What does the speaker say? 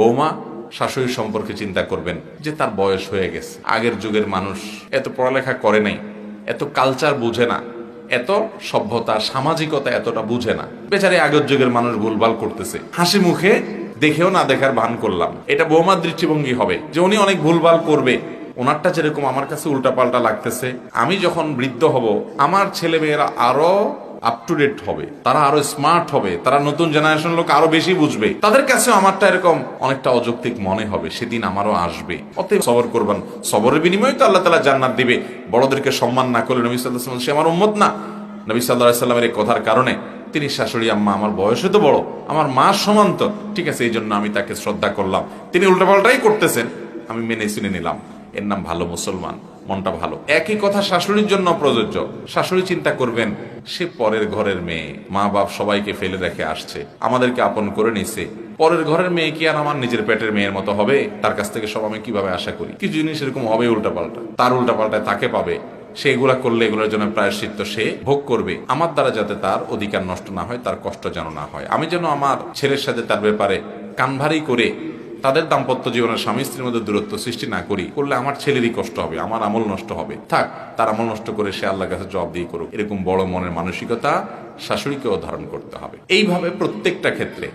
বৌমা শাশুড়ির সম্পর্কে চিন্তা করবেন যে তার বয়স হয়ে গেছে। আগের যুগের মানুষ এত পড়ালেখা করে নাই, এত কালচার বুঝে না, এত সভ্যতা সামাজিকতা এতটা বুঝে না। বেচারে আগের যুগের মানুষ ভুলভাল করতেছে, হাসি মুখে দেখেও না দেখার ভান করলাম। এটা বৌমার দৃষ্টিভঙ্গি হবে যে উনি অনেক ভুলভাল করবে, ওনারটা যেরকম আমার কাছে উল্টাপাল্টা লাগতেছে, আমি যখন বৃদ্ধ হব আমার ছেলে মেয়েরা আরো আপ টু ডেট হবে, তারা আরো স্মার্ট হবে, তারা নতুন জেনারেশন লোক আরো বেশি বুঝবে, তাদের কাছে আমারটা এরকম অনেকটা অযৌক্তিক মনে হবে, সেদিন আমারও আসবে। অতএব সবর করবেন, সবরের বিনিময়ে তো আল্লাহ তাআলা জান্নাত দিবে। বড়দেরকে সম্মান না করলে নবী সাল্লাল্লাহু আলাইহি ওয়াসাল্লাম সে আমার উম্মত না। নবী সাল্লাল্লাহু আলাইহি ওয়াসাল্লামের এই কথার কারণে তিনি শাশুড়ি আম্মা আমার বয়সে তো বড়, আমার মা সমান তো, ঠিক আছে, এই জন্য আমি তাকে শ্রদ্ধা করলাম। তিনি উল্টাপাল্টাই করতেছেন, আমি মেনে শুনে নিলাম, এর নাম ভালো মুসলমান, মনটা ভালো। একই কথা শাশুড়ির জন্য প্রযোজ্য। শাশুড়ি চিন্তা করবেন সে পরের ঘরের মেয়ে, মা বাপ সবাইকে ফেলে রেখে আসছে, আমাদেরকে আপন করে নিছে, পরের ঘরের মেয়ে কি আর আমার নিজের পেটের মেয়ের মতো হবে? তার কাছ থেকে সব আমি কিভাবে আশা করি? কিছু জিনিস এরকম হবে উল্টাপাল্টা, তার উল্টাপাল্টায় তাকে পাবে, সে এগুলা করলে এগুলোর জন্য প্রায়শ্চিত্ত সে ভোগ করবে। আমার দ্বারা যাতে তার অধিকার নষ্ট না হয়, তার কষ্ট যেন না হয়, আমি যেন আমার ছেলের সাথে তার ব্যাপারে কানভারি করে তাদের দাম্পত্য জীবনের স্বামী স্ত্রীর মধ্যে দূরত্ব সৃষ্টি না করি, করলে আমার ছেলেরই কষ্ট হবে, আমার আমল নষ্ট হবে। থাক, তার আমল নষ্ট করে সে আল্লাহর কাছে জবাবদিহি করুক। এরকম বড় মনের মানসিকতা শাশুড়িকেও ধারণ করতে হবে। এইভাবে প্রত্যেকটা ক্ষেত্রে